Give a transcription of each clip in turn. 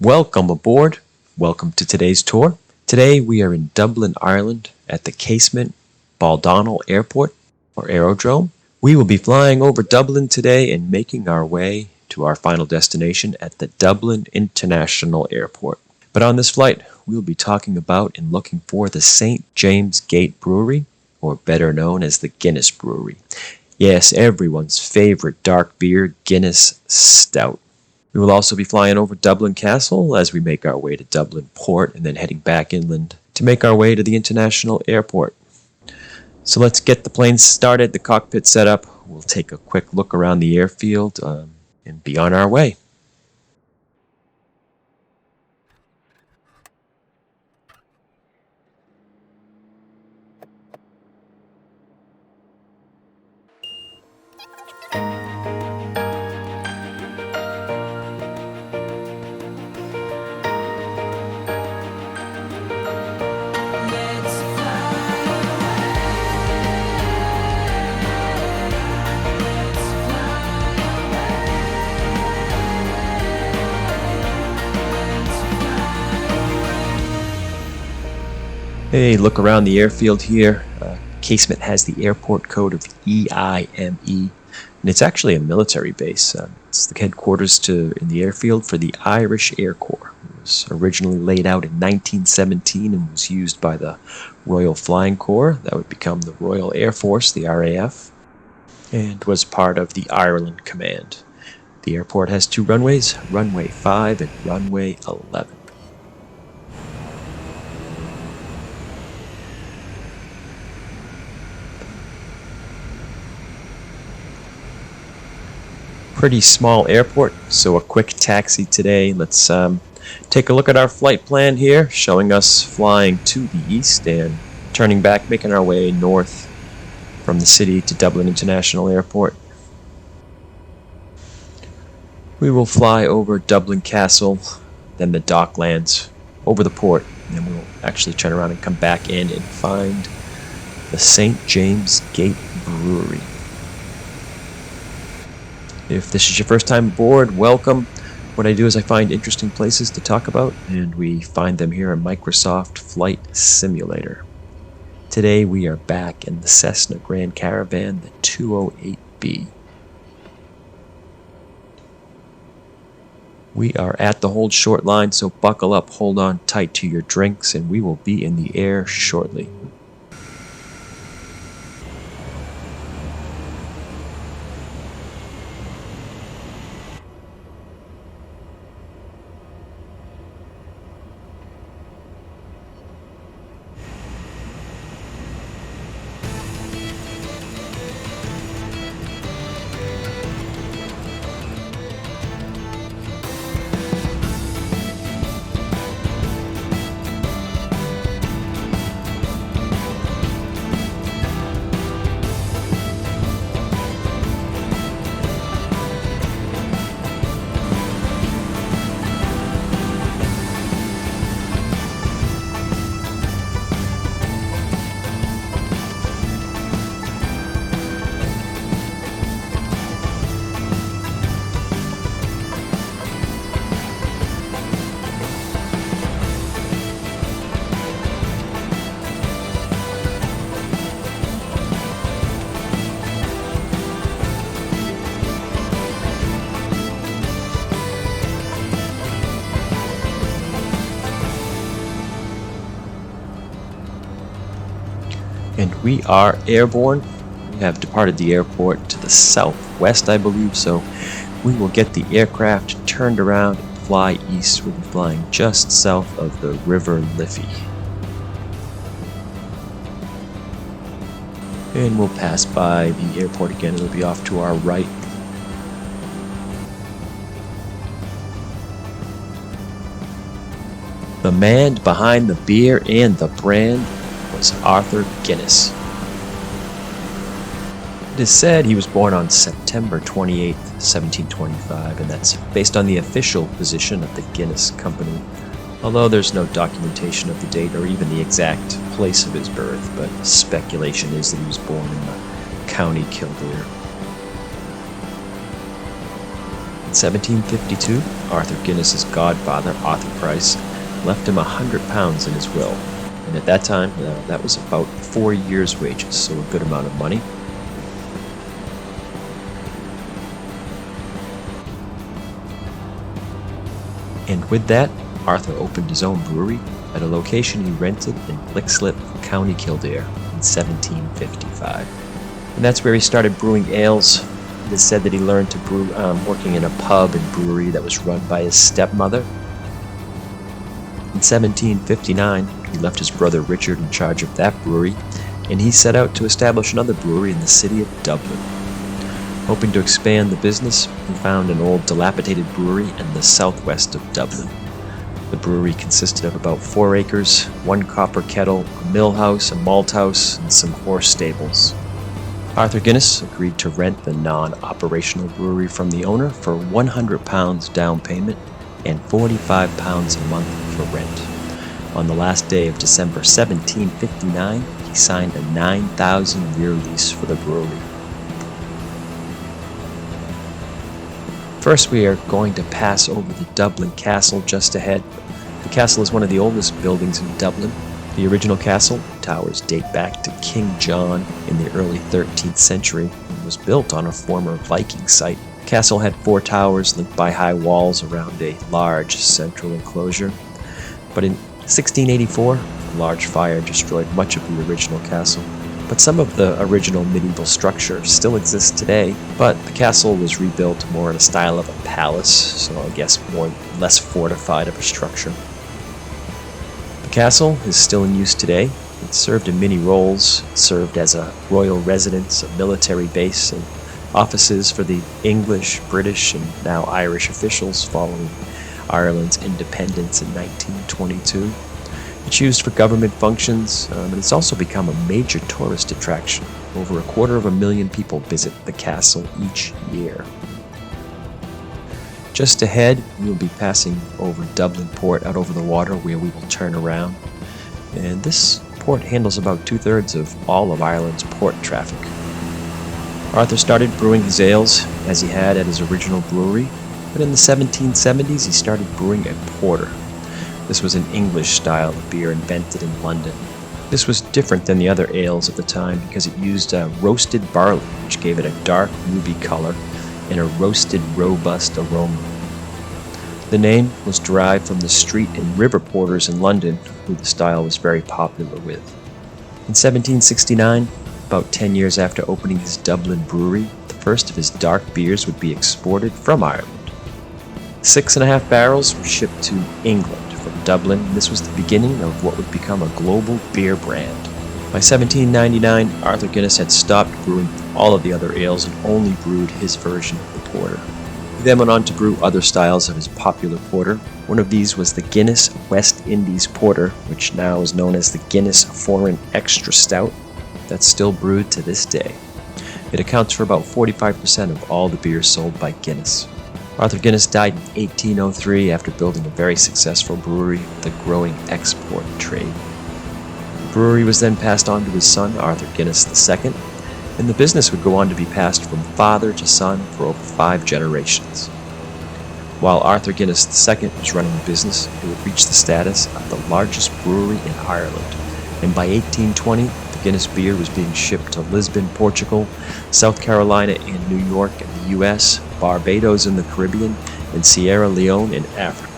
Welcome aboard. Welcome to today's tour. Today we are in Dublin, Ireland at the Casement Baldonnel Airport or Aerodrome. We will be flying over Dublin today and making our way to our final destination at the Dublin International Airport. But on this flight, we will be talking about and looking for the St. James Gate Brewery, or better known as the Guinness Brewery. Yes, everyone's favorite dark beer, Guinness Stout. We will also be flying over Dublin Castle as we make our way to Dublin Port and then heading back inland to make our way to the international airport. So let's get the plane started, the cockpit set up. We'll take a quick look around the airfield and be on our way. Hey, look around the airfield here. Casement has the airport code of EIME, and it's actually a military base. It's the headquarters in the airfield for the Irish Air Corps. It was originally laid out in 1917 and was used by the Royal Flying Corps. That would become the Royal Air Force, the RAF, and was part of the Ireland Command. The airport has two runways, runway 5 and runway 11. Pretty small airport, so a quick taxi today. Let's take a look at our flight plan here, showing us flying to the east and turning back, making our way north from the city to Dublin International Airport. We will fly over Dublin Castle, then the Docklands, over the port, and then we'll actually turn around and come back in and find the St. James Gate Brewery. If this is your first time aboard, welcome. What I do is I find interesting places to talk about, and we find them here in Microsoft Flight Simulator. Today we are back in the Cessna Grand Caravan, the 208B. We are at the hold short line, so buckle up, hold on tight to your drinks, and we will be in the air shortly. And we are airborne. We have departed the airport to the southwest, I believe, so we will get the aircraft turned around and fly east. We'll be flying just south of the River Liffey. And we'll pass by the airport again. It'll be off to our right. The man behind the beer and the brand was Arthur Guinness. It is said he was born on September 28, 1725, and that's based on the official position of the Guinness Company, although there's no documentation of the date or even the exact place of his birth, but speculation is that he was born in the County Kildare. In 1752, Arthur Guinness's godfather, Arthur Price, left him £100 in his will. And at that time, that was about 4 years' wages, so a good amount of money. And with that, Arthur opened his own brewery at a location he rented in Leixlip, County Kildare in 1755. And that's where he started brewing ales. It is said that he learned to brew working in a pub and brewery that was run by his stepmother. In 1759, he left his brother Richard in charge of that brewery, and he set out to establish another brewery in the city of Dublin. Hoping to expand the business, he found an old dilapidated brewery in the southwest of Dublin. The brewery consisted of about 4 acres, 1 copper kettle, a mill house, a malt house, and some horse stables. Arthur Guinness agreed to rent the non-operational brewery from the owner for £100 down payment and £45 a month for rent. On the last day of December 1759, he signed a 9,000-year lease for the brewery. First, we are going to pass over the Dublin Castle just ahead. The castle is one of the oldest buildings in Dublin. The original castle towers date back to King John in the early 13th century and was built on a former Viking site. The castle had 4 towers linked by high walls around a large central enclosure. But in 1684, a large fire destroyed much of the original castle. But some of the original medieval structure still exists today, but the castle was rebuilt more in a style of a palace, so I guess less fortified of a structure. The castle is still in use today. It served in many roles. It served as a royal residence, a military base, and offices for the English, British, and now Irish officials following Ireland's independence in 1922. It's used for government functions, and it's also become a major tourist attraction. Over 250,000 people visit the castle each year. Just ahead, we will be passing over Dublin Port out over the water where we will turn around. And this port handles about 2/3 of all of Ireland's port traffic. Arthur started brewing his ales as he had at his original brewery, but in the 1770s he started brewing a porter. This was an English style of beer invented in London. This was different than the other ales of the time because it used roasted barley, which gave it a dark ruby color and a roasted, robust aroma. The name was derived from the street and river porters in London, who the style was very popular with. In 1769, about 10 years after opening his Dublin brewery, the first of his dark beers would be exported from Ireland. 6.5 barrels were shipped to England from Dublin, and this was the beginning of what would become a global beer brand. By 1799, Arthur Guinness had stopped brewing all of the other ales and only brewed his version of the porter. He then went on to brew other styles of his popular porter. One of these was the Guinness West Indies Porter, which now is known as the Guinness Foreign Extra Stout, that's still brewed to this day. It accounts for about 45% of all the beer sold by Guinness. Arthur Guinness died in 1803 after building a very successful brewery with a growing export trade. The brewery was then passed on to his son, Arthur Guinness II, and the business would go on to be passed from father to son for over 5 generations. While Arthur Guinness II was running the business, it would reach the status of the largest brewery in Ireland, and by 1820, the Guinness beer was being shipped to Lisbon, Portugal, South Carolina and New York in the US, Barbados in the Caribbean, and Sierra Leone in Africa.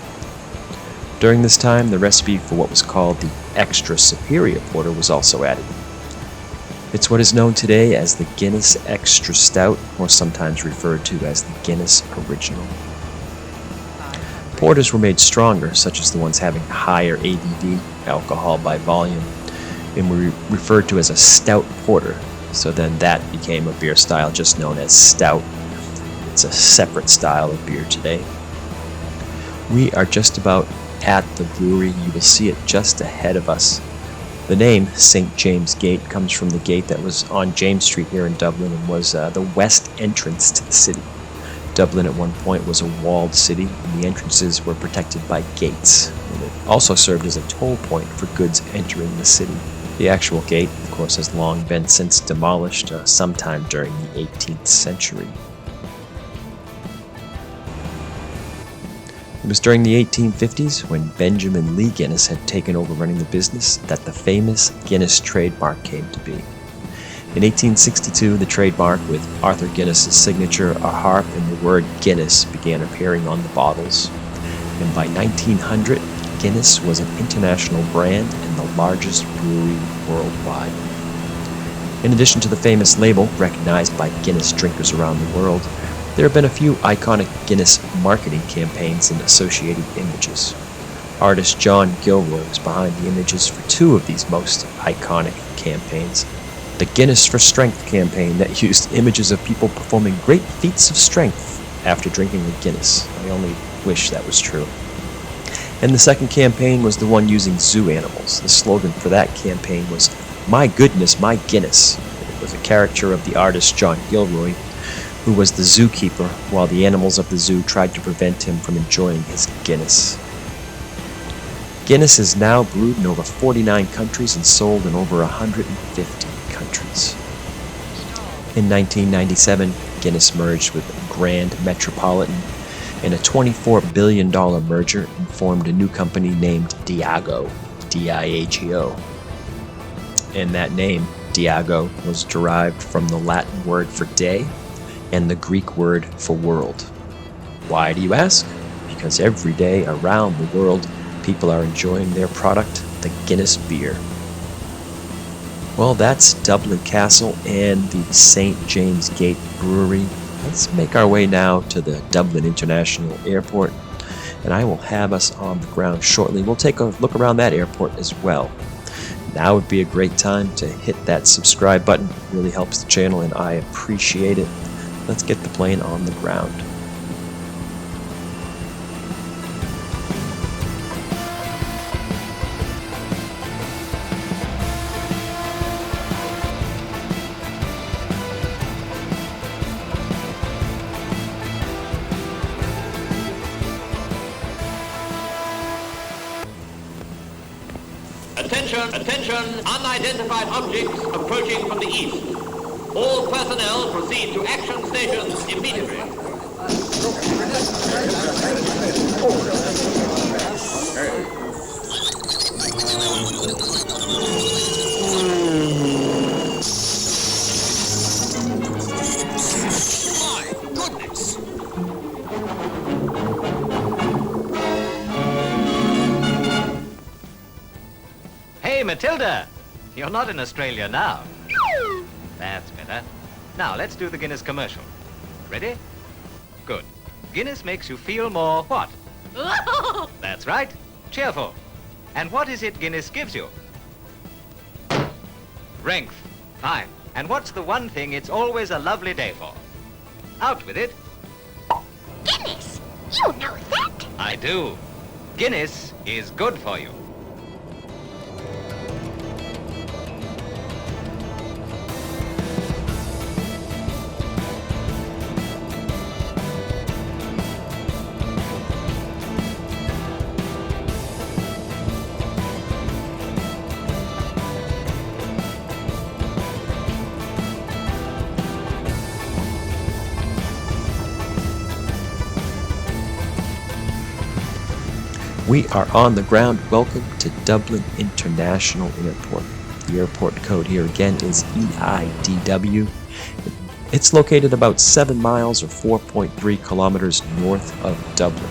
During this time, the recipe for what was called the Extra Superior Porter was also added. It's what is known today as the Guinness Extra Stout, or sometimes referred to as the Guinness Original. Porters were made stronger, such as the ones having higher ABV, alcohol by volume, and were referred to as a stout porter, so then that became a beer style just known as stout. It's a separate style of beer today. We are just about at the brewery. You will see it just ahead of us. The name St. James Gate comes from the gate that was on James Street here in Dublin and was the west entrance to the city. Dublin at one point was a walled city, and the entrances were protected by gates. And it also served as a toll point for goods entering the city. The actual gate, of course, has long been since demolished sometime during the 18th century. It was during the 1850s, when Benjamin Lee Guinness had taken over running the business, that the famous Guinness Trademark came to be. In 1862, the trademark, with Arthur Guinness's signature, a harp, and the word Guinness began appearing on the bottles. And by 1900, Guinness was an international brand and the largest brewery worldwide. In addition to the famous label, recognized by Guinness drinkers around the world, there have been a few iconic Guinness marketing campaigns and associated images. Artist John Gilroy was behind the images for two of these most iconic campaigns. The Guinness for Strength campaign that used images of people performing great feats of strength after drinking a Guinness. I only wish that was true. And the second campaign was the one using zoo animals. The slogan for that campaign was, "My goodness, my Guinness." It was a caricature of the artist John Gilroy, who was the zookeeper, while the animals of the zoo tried to prevent him from enjoying his Guinness. Guinness is now brewed in over 49 countries and sold in over 150 countries. In 1997, Guinness merged with Grand Metropolitan in a $24 billion merger and formed a new company named Diageo, D-I-A-G-O. And that name, Diageo, was derived from the Latin word for day and the Greek word for world. Why, do you ask? Because every day around the world, people are enjoying their product, the Guinness beer. Well, that's Dublin Castle and the St. James Gate Brewery. Let's make our way now to the Dublin International Airport, and I will have us on the ground shortly. We'll take a look around that airport as well. Now would be a great time to hit that subscribe button. It really helps the channel, and I appreciate it. Let's get the plane on the ground. Attention, unidentified objects approaching from the east. All personnel proceed to action stations immediately. My goodness! Hey, Matilda! You're not in Australia now. That's better. Now, let's do the Guinness commercial. Ready? Good. Guinness makes you feel more what? That's right. Cheerful. And what is it Guinness gives you? Strength. Fine. And what's the one thing it's always a lovely day for? Out with it. Guinness! You know that! I do. Guinness is good for you. We are on the ground. Welcome to Dublin International Airport. The airport code here again is EIDW. It's located about 7 miles or 4.3 kilometers north of Dublin.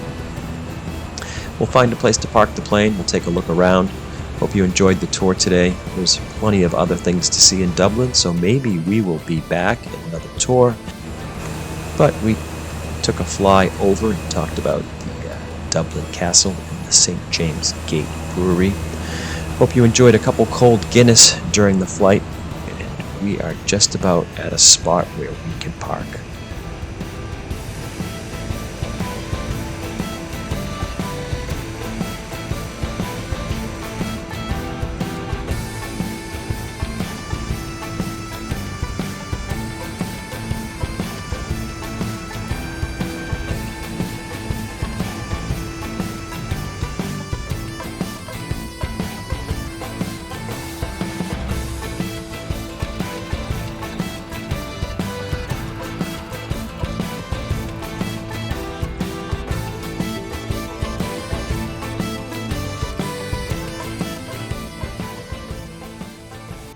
We'll find a place to park the plane. We'll take a look around. Hope you enjoyed the tour today. There's plenty of other things to see in Dublin, so maybe we will be back in another tour. But we took a fly over and talked about the Dublin Castle and the St. James Gate Brewery. Hope you enjoyed a couple cold Guinness during the flight. And we are just about at a spot where we can park.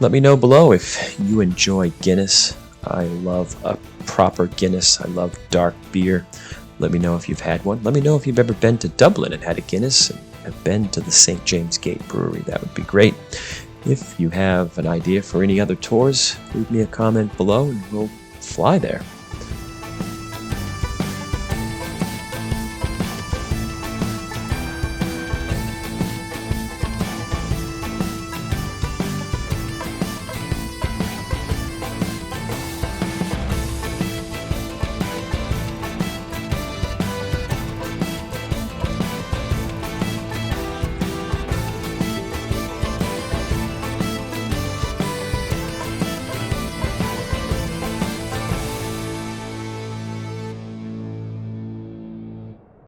Let me know below if you enjoy Guinness. I love a proper Guinness. I love dark beer. Let me know if you've had one. Let me know if you've ever been to Dublin and had a Guinness and have been to the St. James Gate Brewery. That would be great. If you have an idea for any other tours, leave me a comment below and we'll fly there.